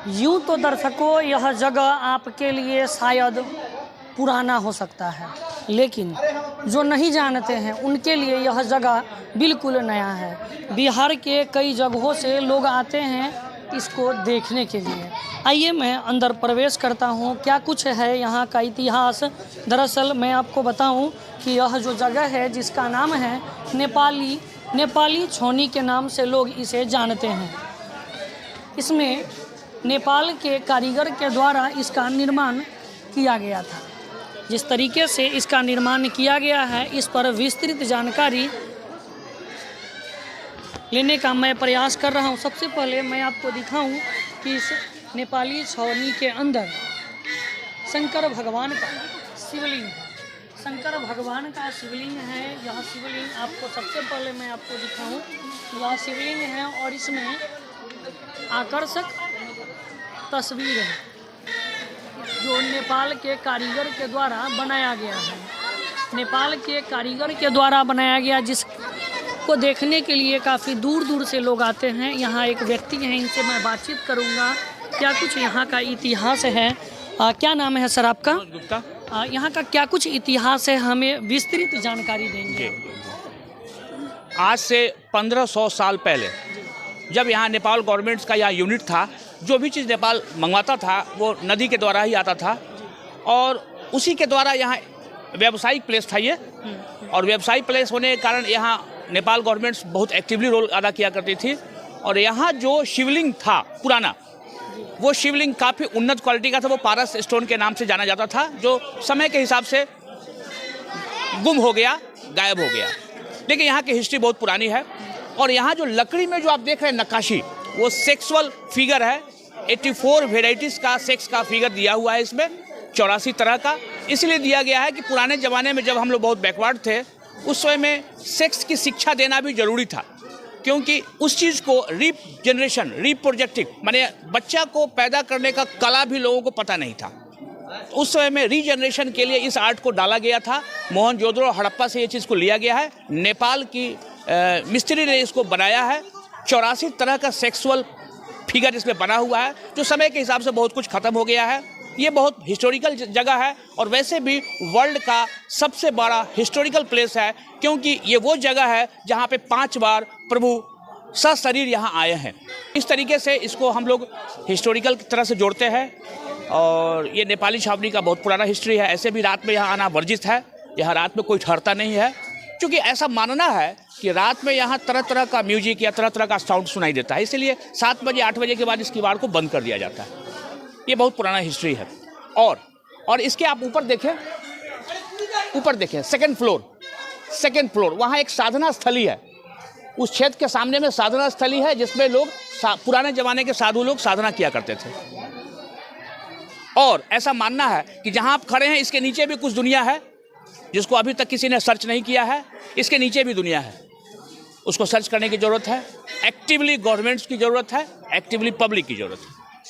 यूँ तो दर्शकों यह जगह आपके लिए शायद पुराना हो सकता है, लेकिन जो नहीं जानते हैं उनके लिए यह जगह बिल्कुल नया है। बिहार के कई जगहों से लोग आते हैं इसको देखने के लिए। आइए मैं अंदर प्रवेश करता हूँ, क्या कुछ है यहाँ का इतिहास। दरअसल मैं आपको बताऊँ कि यह जो जगह है जिसका नाम है नेपाली छौनी के नाम से लोग इसे जानते हैं। इसमें नेपाल के कारीगर के द्वारा इसका निर्माण किया गया था। जिस तरीके से इसका निर्माण किया गया है इस पर विस्तृत जानकारी लेने का मैं प्रयास कर रहा हूं। सबसे पहले मैं आपको दिखाऊं कि इस नेपाली छावनी के अंदर शंकर भगवान का शिवलिंग है। शंकर भगवान का शिवलिंग है। यह शिवलिंग आपको सबसे पहले मैं आपको दिखाऊं, यह शिवलिंग है और इसमें आकर्षक तस्वीर है जो नेपाल के कारीगर के द्वारा बनाया गया है। नेपाल के कारीगर के द्वारा बनाया गया, जिसको देखने के लिए काफ़ी दूर दूर से लोग आते हैं। यहाँ एक व्यक्ति हैं, इनसे मैं बातचीत करूँगा क्या कुछ यहाँ का इतिहास है। क्या नाम है सर आपका? गुप्ता। यहाँ का क्या कुछ इतिहास है, हमें विस्तृत जानकारी देंगे। आज से 1500 साल पहले जब यहाँ नेपाल गवर्नमेंट्स का यहाँ यूनिट था, जो भी चीज़ नेपाल मंगवाता था वो नदी के द्वारा ही आता था और उसी के द्वारा यहाँ व्यावसायिक प्लेस था ये। और व्यावसायिक प्लेस होने के कारण यहाँ नेपाल गवर्नमेंट्स बहुत एक्टिवली रोल अदा किया करती थी। और यहाँ जो शिवलिंग था पुराना, वो शिवलिंग काफ़ी उन्नत क्वालिटी का था। वो पारस स्टोन के नाम से जाना जाता था, जो समय के हिसाब से गुम हो गया, गायब हो गया। लेकिन यहाँ की हिस्ट्री बहुत पुरानी है। और यहाँ जो लकड़ी में जो आप देख रहे हैं नक्काशी, वो सेक्सुअल फिगर है। 84 वेराइटीज़ का सेक्स का फिगर दिया हुआ है इसमें, 84 तरह का। इसलिए दिया गया है कि पुराने ज़माने में जब हम लोग बहुत बैकवर्ड थे, उस समय में सेक्स की शिक्षा देना भी ज़रूरी था, क्योंकि उस चीज़ को रिप्रोजेक्टिव माने बच्चा को पैदा करने का कला भी लोगों को पता नहीं था। उस समय में रीजनरेशन के लिए इस आर्ट को डाला गया था। मोहनजोदड़ो और हड़प्पा से ये चीज़ को लिया गया है। नेपाल की मिस्त्री ने इसको बनाया है। 84 तरह का सेक्सुअल फिगर इसमें बना हुआ है, जो समय के हिसाब से बहुत कुछ ख़त्म हो गया है। ये बहुत हिस्टोरिकल जगह है और वैसे भी वर्ल्ड का सबसे बड़ा हिस्टोरिकल प्लेस है, क्योंकि ये वो जगह है जहाँ पे 5 बार प्रभु सशरीर यहाँ आए हैं। इस तरीके से इसको हम लोग हिस्टोरिकल की तरह से जोड़ते हैं। और ये नेपाली छावनी का बहुत पुराना हिस्ट्री है। ऐसे भी रात में यहाँ आना वर्जित है। यहाँ रात में कोई ठहरता नहीं है, क्योंकि ऐसा मानना है कि रात में यहाँ तरह तरह का म्यूजिक या तरह तरह का साउंड सुनाई देता है। इसलिए 7 बजे 8 बजे के बाद इस किवाड़ को बंद कर दिया जाता है। ये बहुत पुराना हिस्ट्री है। और इसके आप ऊपर देखें सेकंड फ्लोर वहाँ एक साधना स्थली है। उस क्षेत्र के सामने में साधना स्थली है, जिसमें लोग पुराने ज़माने के साधु लोग साधना किया करते थे। और ऐसा मानना है कि जहाँ आप खड़े हैं इसके नीचे भी कुछ दुनिया है, जिसको अभी तक किसी ने सर्च नहीं किया है। इसके नीचे भी दुनिया है, उसको सर्च करने की ज़रूरत है। एक्टिवली गवर्नमेंट्स की ज़रूरत है, एक्टिवली पब्लिक की ज़रूरत है,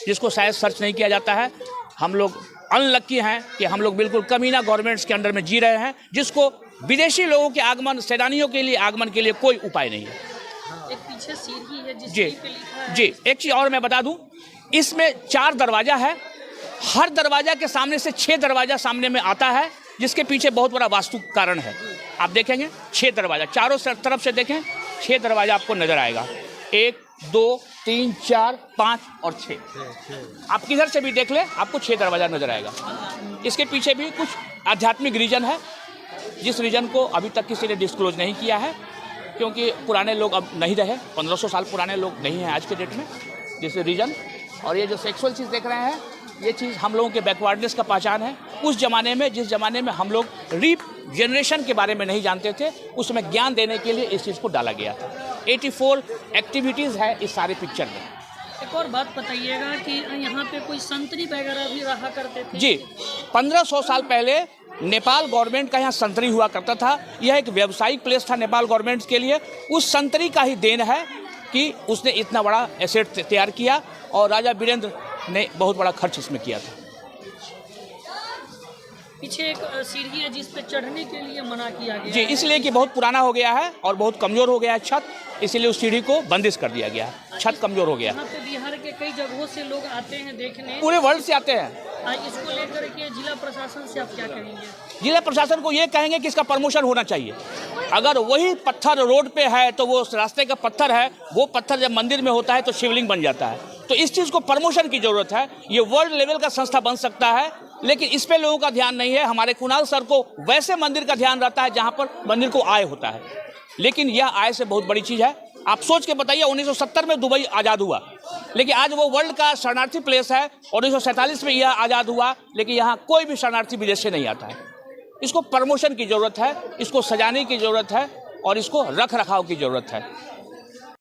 जिसको शायद सर्च नहीं किया जाता है। हम लोग अनलक्की हैं कि हम लोग बिल्कुल कमीना गवर्नमेंट्स के अंडर में जी रहे हैं, जिसको विदेशी लोगों के आगमन, सैलानियों के लिए आगमन के लिए कोई उपाय नहीं है। एक पीछे सीढ़ी है जिस जी पे लिखा है। जी, एक चीज़ और मैं बता दूं, इसमें 4 दरवाज़ा है। हर दरवाज़ा के सामने से 6 दरवाज़ा सामने में आता है, जिसके पीछे बहुत बड़ा वास्तु कारण है। आप देखेंगे 6 दरवाज़ा, चारों तरफ से देखें 6 दरवाज़ा आपको नज़र आएगा। 1 2 3 4 5 और 6। आप किधर से भी देख लें आपको 6 दरवाज़ा नज़र आएगा। इसके पीछे भी कुछ आध्यात्मिक रीजन है, जिस रीजन को अभी तक किसी ने डिस्क्लोज नहीं किया है, क्योंकि पुराने लोग अब नहीं रहे। 1500 साल पुराने लोग नहीं हैं आज के डेट में, जैसे रीजन। और ये जो सेक्सुअल चीज़ देख रहे हैं, ये चीज़ हम लोगों के बैकवर्डनेस का पहचान है। उस ज़माने में, जिस ज़माने में हम लोग रीजनरेशन के बारे में नहीं जानते थे, उसमें ज्ञान देने के लिए इस चीज़ को डाला गया था। 84 एक्टिविटीज़ है इस सारे पिक्चर में। एक और बात बताइएगा कि यहाँ पे कोई संतरी वगैरह भी रहा करते थे? जी, 1500 साल पहले नेपाल गवर्नमेंट का यहाँ संतरी हुआ करता था। यह एक व्यावसायिक प्लेस था नेपाल गवर्नमेंट के लिए। उस संतरी का ही देन है कि उसने इतना बड़ा एसेट तैयार किया, और राजा वीरेंद्र ने बहुत बड़ा खर्च इसमें किया था। पीछे एक सीढ़ी है जिस पे चढ़ने के लिए मना किया गया जी, है। इसलिए कि बहुत पुराना हो गया है और बहुत कमज़ोर हो गया है छत, इसीलिए उस सीढ़ी को बंदिश कर दिया गया है। छत कमज़ोर हो गया। यहाँ पे बिहार के कई जगहों से लोग आते हैं देखने, पूरे वर्ल्ड से आते हैं। इसको लेकर के जिला प्रशासन से आप क्या कहेंगे? जिला प्रशासन को ये कहेंगे कि इसका प्रमोशन होना चाहिए। अगर वही पत्थर रोड पे है तो वो उस रास्ते का पत्थर है, वो पत्थर जब मंदिर में होता है तो शिवलिंग बन जाता है। तो इस चीज़ को प्रमोशन की ज़रूरत है। ये वर्ल्ड लेवल का संस्था बन सकता है, लेकिन इस पे लोगों का ध्यान नहीं है। हमारे कुणाल सर को वैसे मंदिर का ध्यान रहता है जहाँ पर मंदिर को आय होता है, लेकिन यह आय से बहुत बड़ी चीज़ है। आप सोच के बताइए, 1970 में दुबई आज़ाद हुआ, लेकिन आज वो वर्ल्ड का शरणार्थी प्लेस है। 1947 में यह आज़ाद हुआ, लेकिन यहाँ कोई भी शरणार्थी विदेश से नहीं आता है। इसको प्रमोशन की ज़रूरत है, इसको सजाने की ज़रूरत है और इसको रख रखाव की ज़रूरत है।